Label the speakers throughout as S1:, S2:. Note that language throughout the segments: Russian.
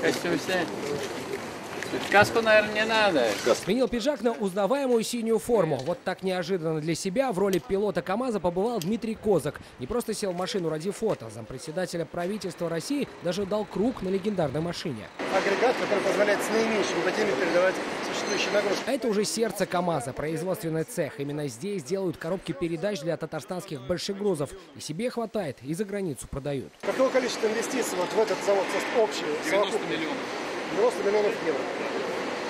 S1: Костюм снять. Каску, наверное, не надо.
S2: Сменил пиджак на узнаваемую синюю форму. Вот так неожиданно для себя в роли пилота КамАЗа побывал Дмитрий Козак. Не просто сел в машину ради фото. Зампредседателя правительства России даже дал круг на легендарной машине.
S3: Агрегат, который позволяет с наименьшими потерями передавать существующие нагрузки.
S2: А это уже сердце КамАЗа, производственный цех. Именно здесь делают коробки передач для татарстанских большегрузов. И себе хватает, и за границу продают.
S3: Какое количество инвестиций вот в этот завод общее?
S1: 90 миллионов.
S3: 90 миллионов евро.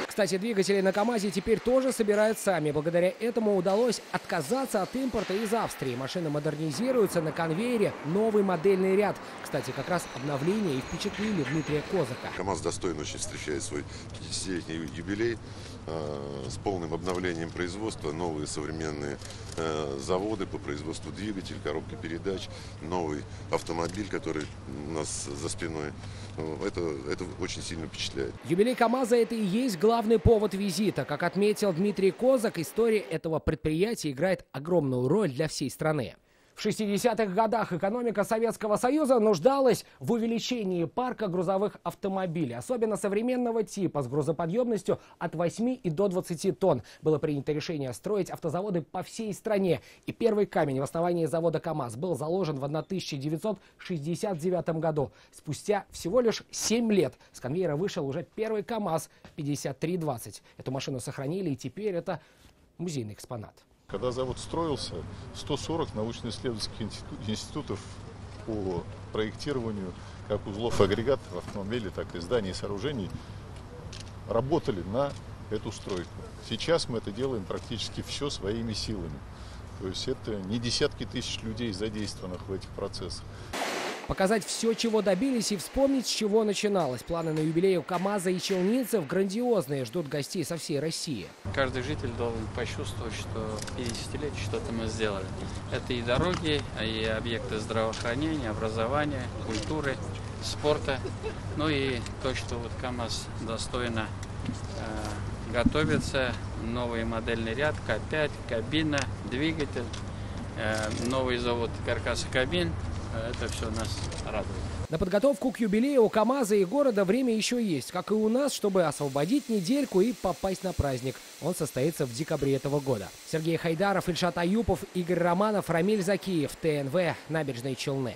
S2: Кстати, двигатели на КамАЗе теперь тоже собирают сами. Благодаря этому удалось отказаться от импорта из Австрии. Машины модернизируются на конвейере, новый модельный ряд. Кстати, как раз обновления и впечатлили Дмитрия Козака.
S4: КамАЗ достойно очень встречает свой 50-летний юбилей с полным обновлением производства, новые современные заводы по производству двигателей, коробки передач, новый автомобиль, который у нас за спиной. Это очень сильно впечатляет.
S2: Юбилей КамАЗа – это и есть главный повод визита. Как отметил Дмитрий Козак, история этого предприятия играет огромную роль для всей страны. В 60-х годах экономика Советского Союза нуждалась в увеличении парка грузовых автомобилей, особенно современного типа, с грузоподъемностью от 8 и до 20 тонн. Было принято решение строить автозаводы по всей стране. И первый камень в основании завода КамАЗ был заложен в 1969 году. Спустя всего лишь 7 лет с конвейера вышел уже первый КамАЗ 5320. Эту машину сохранили, и теперь это музейный экспонат.
S5: Когда завод строился, 140 научно-исследовательских институтов по проектированию как узлов и агрегатов автомобилей, так и зданий и сооружений работали на эту стройку. Сейчас мы это делаем практически все своими силами. То есть это не десятки тысяч людей, задействованных в этих процессах.
S2: Показать все, чего добились, и вспомнить, с чего начиналось. Планы на юбилей у КамАЗа и челнинцев грандиозные, ждут гостей со всей России.
S1: Каждый житель должен почувствовать, что 50-летие что-то мы сделали. Это и дороги, и объекты здравоохранения, образования, культуры, спорта. Ну и то, что вот КамАЗ достойно готовится. Новый модельный ряд, К5, кабина, двигатель, новый завод каркаса кабин. Это все нас радует.
S2: На подготовку к юбилею у КамАЗа и города время еще есть, как и у нас, чтобы освободить недельку и попасть на праздник. Он состоится в декабре этого года. Сергей Хайдаров, Ильшат Аюпов, Игорь Романов, Рамиль Закиев, ТНВ, Набережные Челны.